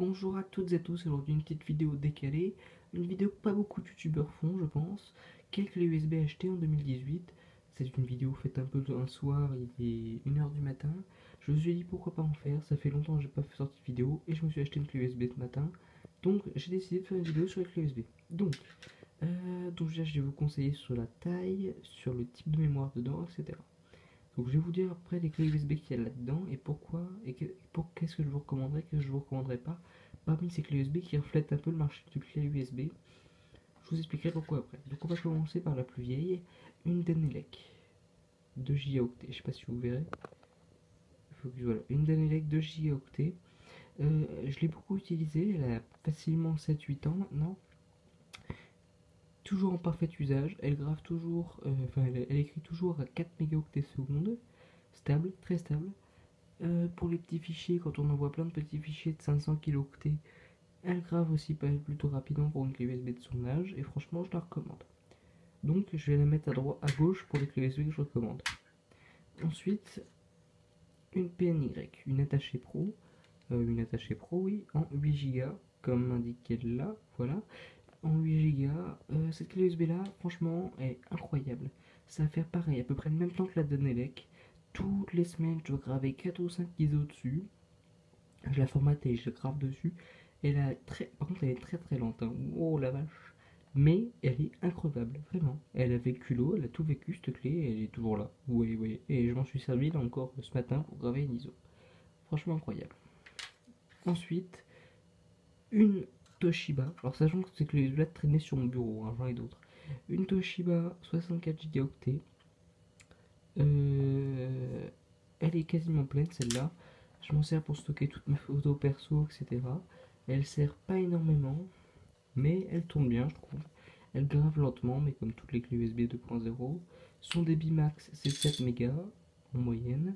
Bonjour à toutes et à tous, aujourd'hui une petite vidéo décalée, une vidéo que pas beaucoup de youtubeurs font je pense, quelques clés USB achetées en 2018, c'est une vidéo faite un peu un soir, il est 1h du matin, je me suis dit pourquoi pas en faire, ça fait longtemps que j'ai pas fait sortie de vidéo et je me suis acheté une clé USB ce matin, donc j'ai décidé de faire une vidéo sur les clés USB. Donc déjà je vais vous conseiller sur la taille, sur le type de mémoire dedans, etc. Donc je vais vous dire après les clés USB qu'il y a là-dedans et pourquoi et qu'est-ce que je vous recommanderais, qu'est-ce que je vous recommanderais pas parmi ces clés USB qui reflètent un peu le marché du clé USB. Je vous expliquerai pourquoi après. Donc on va commencer par la plus vieille, une Danelec 2 gigaoctets. Je sais pas si vous verrez. Voilà, une Danelec 2 gigaoctets. Je l'ai beaucoup utilisée, elle a facilement 7-8 ans maintenant. Toujours en parfait usage, elle grave toujours, elle écrit toujours à 4 mégaoctets secondes, stable, très stable. Pour les petits fichiers, quand on envoie plein de petits fichiers de 500 kilooctets, elle grave aussi pas plutôt rapidement pour une clé USB de son âge, et franchement je la recommande. Donc je vais la mettre à droite, à gauche pour les clés USB que je recommande. Ensuite, une PNY, une attachée pro oui, en 8 Go, comme indiqué là, voilà, en 8 Go. Cette clé USB là, franchement, est incroyable. Ça va faire pareil, à peu près le même temps que la Danelec. Toutes les semaines, je dois graver 4 ou 5 ISO dessus. Je la formate et je grave dessus. Par contre, elle est très très lente. Hein. Oh la vache. Mais elle est increvable, vraiment. Elle a vécu l'eau, elle a tout vécu cette clé, et elle est toujours là. Oui, oui. Et je m'en suis servi là encore ce matin pour graver une ISO. Franchement incroyable. Ensuite, une Toshiba. Alors sachant que c'est que les là traînaient sur mon bureau, hein, j'en ai d'autres. Une Toshiba 64 Go. Elle est quasiment pleine celle-là. Je m'en sers pour stocker toutes mes photos perso, etc. Elle sert pas énormément, mais elle tourne bien, je trouve. Elle grave lentement, mais comme toutes les clés USB 2.0. Son débit max, c'est 7 mégas en moyenne.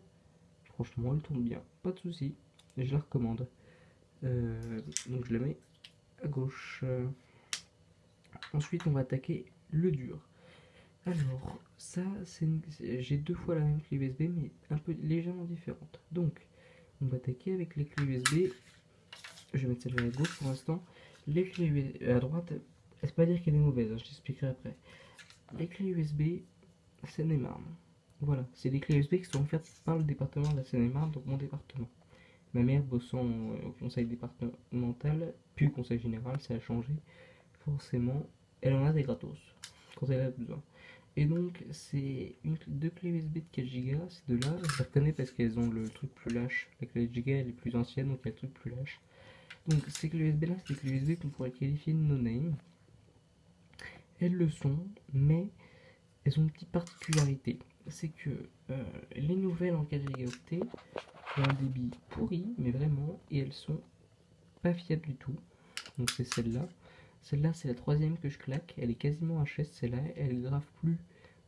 Franchement, elle tourne bien, pas de souci. Je la recommande. Donc je la mets à gauche. Ensuite, on va attaquer le dur. Alors, ça, j'ai deux fois la même clé USB, mais un peu légèrement différente. Donc, on va attaquer avec les clés USB. Je vais mettre celle-là à gauche pour l'instant. Les clés USB à droite, c'est pas dire qu'elle est mauvaise, hein, je t'expliquerai après. Les clés USB Seine-et-Marne. Voilà, c'est des clés USB qui sont offertes par le département de la Seine-et-Marne, donc mon département. Ma mère bossant au conseil départemental, puis au conseil général, ça a changé. Forcément, elle en a des gratos quand elle a besoin. Et donc, c'est deux clés USB de 4 Go, ces deux-là. Je les reconnais parce qu'elles ont le truc plus lâche. La clé de Go elle est plus ancienne, donc elle a le truc plus lâche. Donc, ces clés USB là, c'est des clés USB qu'on pourrait qualifier de no-name. Elles le sont, mais elles ont une petite particularité. C'est que les nouvelles en 4 Go ont un débit pourri, mais vraiment, et elles sont pas fiables du tout. Donc, c'est celle-là. Celle-là, c'est la troisième que je claque. Elle est quasiment HS, celle-là. Elle grave plus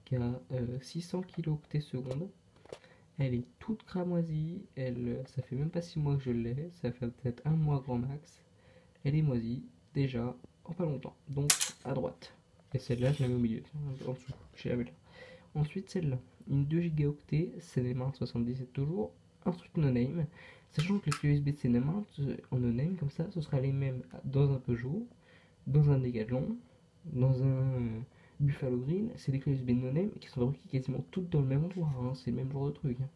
qu'à 600 kilooctets secondes. Elle est toute cramoisie. Ça fait même pas 6 mois que je l'ai. Ça fait peut-être un mois grand max. Elle est moisie, déjà, en pas longtemps. Donc, à droite. Et celle-là, je la mets au milieu. En dessous, je la mets là. Ensuite, celle-là. Une 2 gigaoctets, CNM1 77 toujours. Un truc no-name. Sachant que les clés USB de CNM1 en no-name, comme ça, ce sera les mêmes dans un Peugeot, dans un Decathlon, dans un Buffalo Green. C'est des clés USB no-name qui sont fabriquées quasiment toutes dans le même endroit, hein. C'est le même genre de truc. Hein.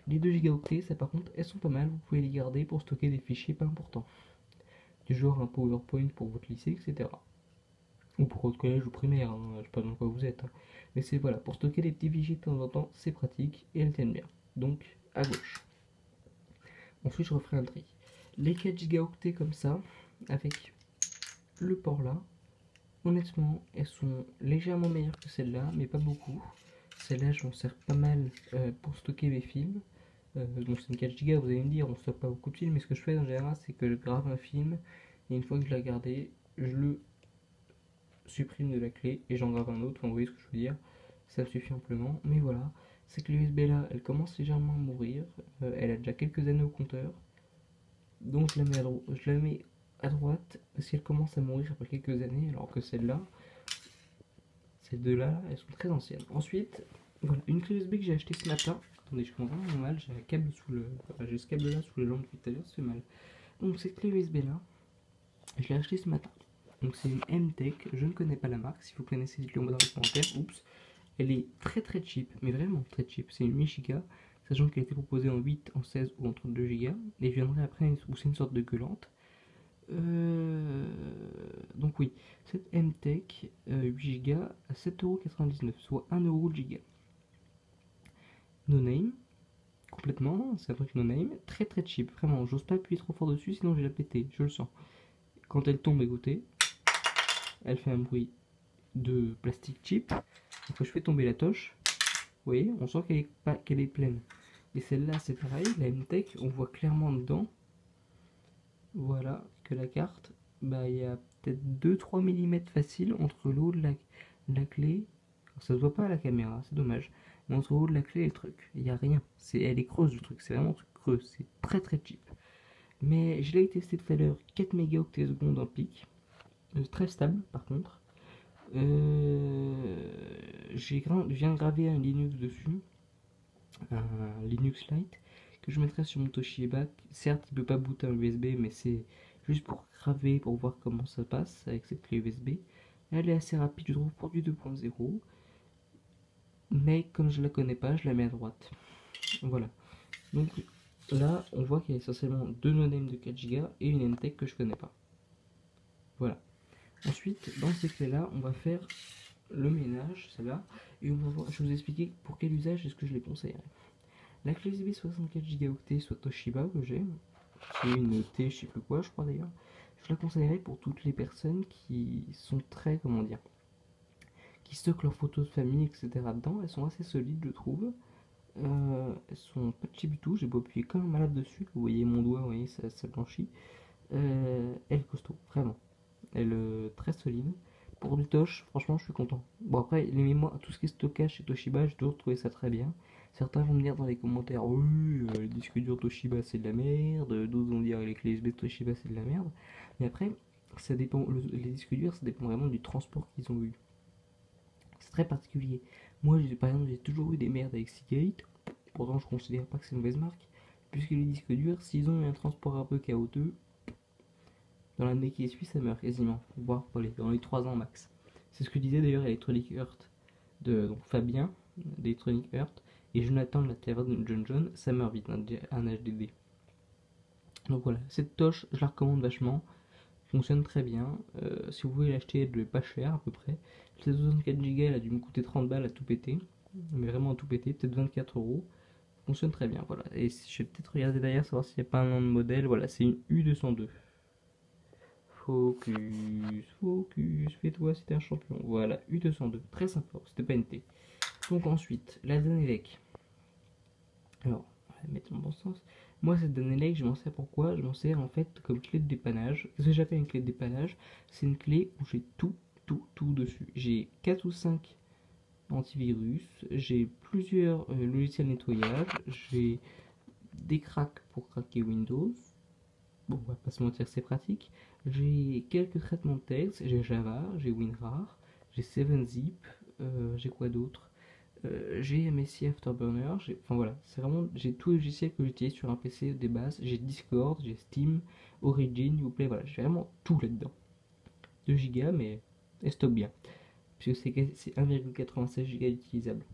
Les 2 gigaoctets, ça par contre, elles sont pas mal. Vous pouvez les garder pour stocker des fichiers pas importants. Du genre un PowerPoint pour votre lycée, etc. Ou pour votre collège ou primaire, hein. Je sais pas dans quoi vous êtes. Hein. Mais c'est voilà, pour stocker des petits fichiers de temps en temps, c'est pratique et elles tiennent bien. Donc, à gauche. Ensuite, je referai un tri. Les 4 gigaoctets comme ça, avec le port là, honnêtement, elles sont légèrement meilleures que celle-là, mais pas beaucoup. Celle-là, je m'en sers pas mal pour stocker mes films. Donc c'est une 4 Go, vous allez me dire, on stocke pas beaucoup de films, mais ce que je fais en général, c'est que je grave un film, et une fois que je l'ai gardé, je le supprime de la clé, et j'en grave un autre, vous voyez ce que je veux dire. Ça me suffit amplement, mais voilà. C'est que l'USB là, elle commence légèrement à mourir, elle a déjà quelques années au compteur, donc je la mets à droite, parce qu'elle commence à mourir après quelques années, alors que celle-là, ces deux-là, elles sont très anciennes. Ensuite, voilà, une clé USB que j'ai achetée ce matin. Attendez, je commence vraiment mal, j'ai un câble sous le. Enfin, j'ai ce câble là sous les jambes depuis tout à l'heure, ça fait mal. Donc cette clé USB là, je l'ai achetée ce matin. Donc c'est une M-Tech, je ne connais pas la marque, si vous connaissez dites-le moi dans les commentaires, oups. Elle est très très cheap, mais vraiment très cheap, c'est une 8 Go, sachant qu'elle a été proposée en 8, en 16 ou en 32 Go, et je viendrai après où c'est une sorte de gueulante. Donc oui, cette M-Tech 8 Go à 7,99€, soit 1€ le giga. No name, complètement, c'est un truc no name, très très cheap, vraiment, j'ose pas appuyer trop fort dessus sinon je vais la péter, je le sens. Quand elle tombe, écoutez, elle fait un bruit de plastique cheap. Et quand je fais tomber la toche, vous voyez, on sent qu'elle est pleine. Et celle-là, c'est pareil, la M-Tech, on voit clairement dedans, voilà, que la carte, bah il y a peut-être 2-3 mm facile entre le haut de la clé. Alors, ça se voit pas à la caméra, c'est dommage. Mais entre le haut de la clé et le truc, il n'y a rien. Elle est creuse le truc, c'est vraiment un truc creux, c'est très très cheap. Mais je l'ai testé tout à l'heure, 4 mégaoctets secondes en pic. Très stable par contre. Je viens de graver un Linux dessus, un Linux Lite, que je mettrai sur mon Toshiba. Certes, il ne peut pas booter un USB, mais c'est juste pour graver, pour voir comment ça passe avec cette clé USB. Elle est assez rapide, je trouve, pour du 2.0. Mais comme je la connais pas, je la mets à droite. Voilà. Donc là, on voit qu'il y a essentiellement deux no-name de 4 Go et une M-Tech que je connais pas. Voilà. Ensuite, dans ces clés-là, on va faire le ménage, celle-là, et on va voir, je vais vous expliquer pour quel usage est-ce que je les conseillerais. La clé USB 64 Go soit Toshiba que j'ai, c'est une T, je sais plus quoi, je crois d'ailleurs. Je la conseillerais pour toutes les personnes qui sont très, comment dire, qui stockent leurs photos de famille, etc. dedans. Elles sont assez solides, je trouve. Elles sont pas cheap du tout. J'ai beau appuyer comme un malade dessus. Vous voyez mon doigt, vous voyez, ça blanchit. Elle est costaud, vraiment. Elle est très solide. Pour du Tosh, franchement, je suis content. Bon, après, les mémoires, tout ce qui est stockage chez Toshiba, j'ai toujours trouvé ça très bien. Certains vont me dire dans les commentaires, oui, les disques durs Toshiba c'est de la merde. D'autres vont dire les clés USB Toshiba c'est de la merde. Mais après, ça dépend, les disques durs, ça dépend vraiment du transport qu'ils ont eu. C'est très particulier. Moi, par exemple, j'ai toujours eu des merdes avec Seagate. Pourtant, je considère pas que c'est une mauvaise marque. Puisque les disques durs, s'ils ont eu un transport un peu chaotique, dans l'année qui suit, ça meurt quasiment, voire dans les 3 ans max. C'est ce que disait d'ailleurs Electronic Earth, donc Fabien d'Electronic Earth, et Jonathan de la taverne de John, ça meurt vite, un HDD. Donc voilà, cette toche, je la recommande vachement, fonctionne très bien. Si vous voulez l'acheter, elle est pas chère à peu près. Cette 64 Go, elle a dû me coûter 30 balles à tout péter, mais vraiment à tout péter, peut-être 24€. Fonctionne très bien, voilà. Et je vais peut-être regarder derrière, savoir s'il n'y a pas un nom de modèle. Voilà, c'est une U202. Focus, focus, fais-toi, c'était un champion. Voilà, U202, très sympa, c'était pas une T. Donc ensuite, la Danelec. Alors, on va la mettre dans le bon sens. Moi, cette Danelec, je m'en sers pourquoi? Je m'en sers en fait comme clé de dépannage. Qu'est-ce que j'appelle une clé de dépannage? C'est une clé où j'ai tout dessus. J'ai 4 ou 5 antivirus, j'ai plusieurs logiciels nettoyage, j'ai des cracks pour craquer Windows. Bon, on va pas se mentir, c'est pratique. J'ai quelques traitements de texte, j'ai Java, j'ai WinRAR, j'ai 7zip, j'ai quoi d'autre? J'ai MSI Afterburner, enfin voilà, c'est vraiment, j'ai tous les logiciels que j'utilise sur un PC des bases, j'ai Discord, j'ai Steam, Origin, Uplay, voilà, j'ai vraiment tout là-dedans. 2 Go, mais elle stocke bien, puisque c'est 1,96 Go utilisable.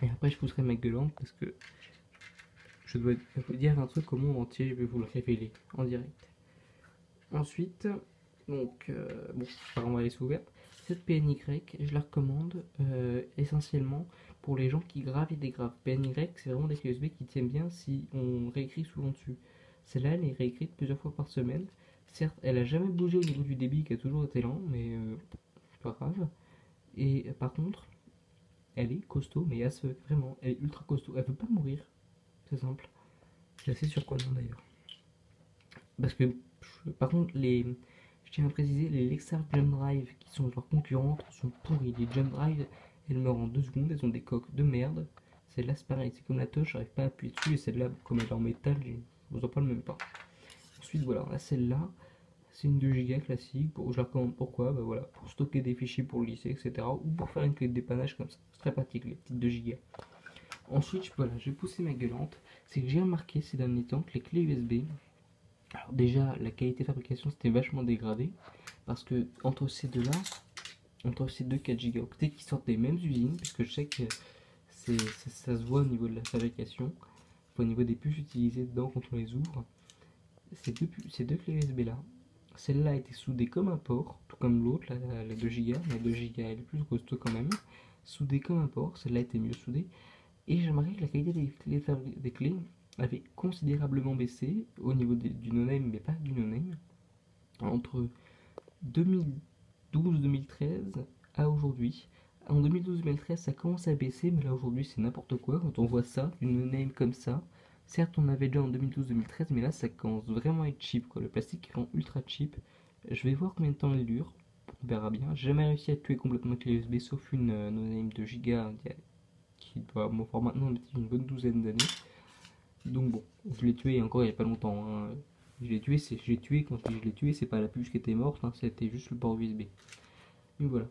Et après, je pousserai ma gueulante parce que je dois vous dire un truc au monde entier, je vais vous le révéler en direct. Ensuite, donc, bon, par contre, elle est ouverte. Cette PNY, je la recommande essentiellement pour les gens qui gravent et dégravent. PNY, c'est vraiment des clés USB qui tiennent bien si on réécrit souvent dessus. Celle-là, elle est réécrite plusieurs fois par semaine. Certes, elle a jamais bougé au niveau du débit qui a toujours été lent, mais c'est pas grave. Et par contre, elle est costaud, mais vraiment, elle est ultra costaud. Elle veut pas mourir, c'est simple. C'est assez surprenant d'ailleurs. Parce que, par contre, je tiens à préciser, les Lexar Jump Drive qui sont leurs concurrentes sont pourris. Les Jump Drive, elles meurent en 2 secondes, elles ont des coques de merde. Celle-là, c'est pareil, c'est comme la touche, j'arrive pas à appuyer dessus. Et celle-là, comme elle est en métal, je vous en parle même pas. Ensuite, voilà, celle-là, c'est une 2 Go classique. Je la recommande pourquoi? Bah voilà, pour stocker des fichiers pour le lycée, etc. Ou pour faire une clé de dépannage comme ça. C'est très pratique, les petites 2 Go. Ensuite, voilà, je vais pousser ma gueulante. C'est que j'ai remarqué ces derniers temps que les clés USB, Alors déjà, la qualité de fabrication c'était vachement dégradé parce que entre ces deux-là, entre ces deux 4 gigaoctets qui sortent des mêmes usines, puisque je sais que ça se voit au niveau de la fabrication, au niveau des puces utilisées dedans quand on les ouvre, ces deux clés USB là, celle-là a été soudée comme un porc, tout comme l'autre, la 2 Go, la 2 Go elle est plus costaud quand même, soudée comme un porc, celle-là était mieux soudée, et j'ai remarqué que la qualité des clés avait considérablement baissé au niveau du no-name, mais pas du no-name, entre 2012-2013 à aujourd'hui. En 2012-2013, ça commence à baisser, mais là aujourd'hui, c'est n'importe quoi. Quand on voit ça, une no-name comme ça, certes, on avait déjà en 2012-2013, mais là, ça commence vraiment à être cheap, quoi. Le plastique rend ultra cheap. Je vais voir combien de temps il dure. On verra bien. J'ai jamais réussi à tuer complètement clé USB, sauf une no-name de Giga qui doit m'avoir maintenant une bonne douzaine d'années. Donc bon, je l'ai tué encore il n'y a pas longtemps, hein. Je l'ai tué, quand je l'ai tué, c'est pas la puce qui était morte, hein, c'était juste le port USB. Donc voilà.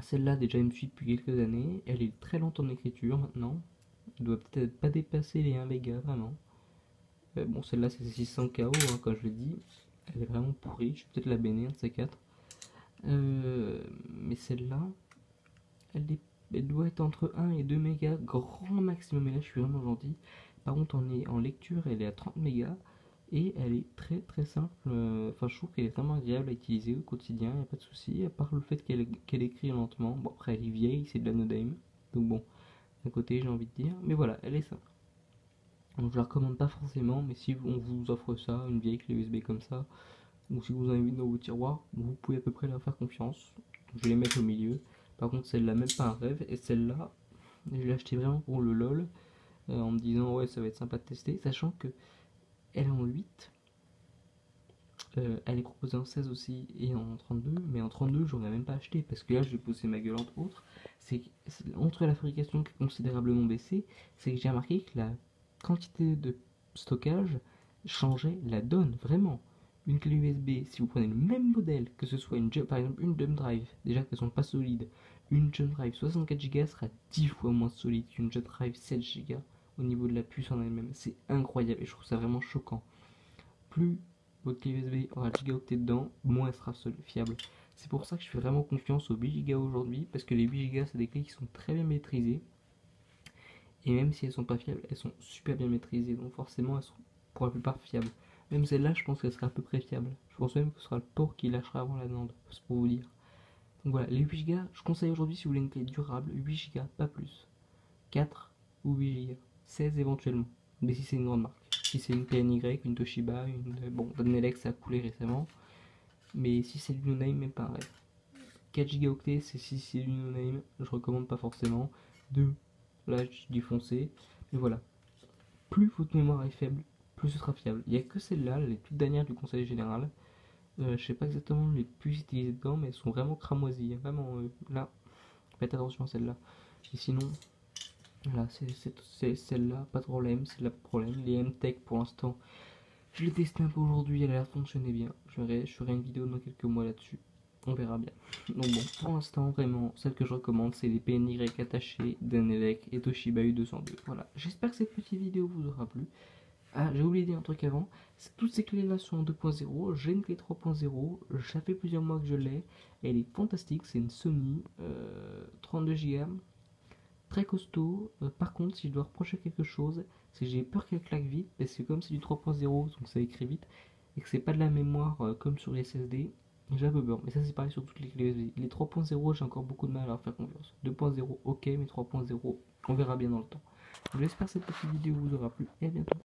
Celle-là, déjà, elle me suit depuis quelques années. Elle est très lente en écriture maintenant. Elle doit peut-être pas dépasser les 1 méga, vraiment. Bon, celle-là, c'est 600 KO, hein, comme je l'ai dit. Elle est vraiment pourrie. Je vais peut-être la bénir, un de ces quatre. Mais celle-là, elle doit être entre 1 et 2 mégas, grand maximum. Et là, je suis vraiment gentil. Par contre, en lecture, elle est à 30 mégas. Et elle est très très simple. Enfin, je trouve qu'elle est vraiment agréable à utiliser au quotidien, il n'y a pas de souci. À part le fait qu'elle écrit lentement. Bon, après, elle est vieille, c'est de la no-name. Donc bon, d'un côté, j'ai envie de dire. Mais voilà, elle est simple. Donc je la recommande pas forcément, mais si on vous offre ça, une vieille clé USB comme ça, ou si vous en avez une dans vos tiroirs, vous pouvez à peu près leur faire confiance. Je vais les mettre au milieu. Par contre, celle-là, même pas un rêve. Et celle-là, je l'ai acheté vraiment pour le LOL, en me disant, ouais, ça va être sympa de tester, sachant que elle est en 8. Elle est proposée en 16 aussi et en 32, mais en 32 j'aurais même pas acheté parce que là je vais poser ma gueule entre autres. C'est entre la fabrication qui a considérablement baissé, c'est que j'ai remarqué que la quantité de stockage changeait la donne vraiment. Une clé USB, si vous prenez le même modèle, que ce soit par exemple une jump drive, déjà qu'elles sont pas solides, une jump drive 64 Go sera 10 fois moins solide qu'une jump drive 7 Go au niveau de la puce en elle-même. C'est incroyable et je trouve ça vraiment choquant. Plus votre clé USB aura le gigaoctet dedans, moins elle sera fiable. C'est pour ça que je fais vraiment confiance aux 8 Go aujourd'hui, parce que les 8 Go c'est des clés qui sont très bien maîtrisées, et même si elles sont pas fiables, elles sont super bien maîtrisées, donc forcément elles sont pour la plupart fiables. Même celle-là, je pense qu'elle sera à peu près fiable. Je pense même que ce sera le port qui lâchera avant la demande, c'est pour vous dire. Donc voilà, les 8 Go, je conseille aujourd'hui si vous voulez une clé durable, 8 Go, pas plus. 4 ou 8 Go, 16 éventuellement, mais si c'est une grande marque. Si c'est une PNY, une Toshiba, bon, Danelec ça a coulé récemment, mais si c'est du no-name, même pas un rêve. 4 Go, c'est si c'est du no-name, je recommande pas forcément. 2, là je dis foncé, mais voilà. Plus votre mémoire est faible, plus ce sera fiable. Il n'y a que celles-là, les toutes dernières du conseil général. Je sais pas exactement les plus utilisées dedans, mais elles sont vraiment cramoisies. Vraiment, là, faites attention à celle-là. Et sinon, là, c'est celle-là, pas de problème, c'est là pas de problème. Les M-Tech pour l'instant, je l'ai testé un peu aujourd'hui, elle a l'air de fonctionner bien. Je ferai une vidéo dans quelques mois là-dessus. On verra bien. Donc bon, pour l'instant, vraiment, celle que je recommande, c'est les PNY attachés Danelec et Toshiba U202. Voilà, j'espère que cette petite vidéo vous aura plu. Ah, j'ai oublié de dire un truc avant. Toutes ces clés-là sont en 2.0. J'ai une clé 3.0. Ça fait plusieurs mois que je l'ai. Elle est fantastique. C'est une Sony 32 Go. Très costaud. Par contre, si je dois reprocher quelque chose, c'est que j'ai peur qu'elle claque vite. Parce que comme c'est du 3.0, donc ça écrit vite. Et que c'est pas de la mémoire comme sur les SSD, j'ai un peu peur. Mais ça, c'est pareil sur toutes les clés USB. Les 3.0, j'ai encore beaucoup de mal à leur faire confiance. 2.0, ok, mais 3.0, on verra bien dans le temps. J'espère que cette petite vidéo vous aura plu. Et à bientôt.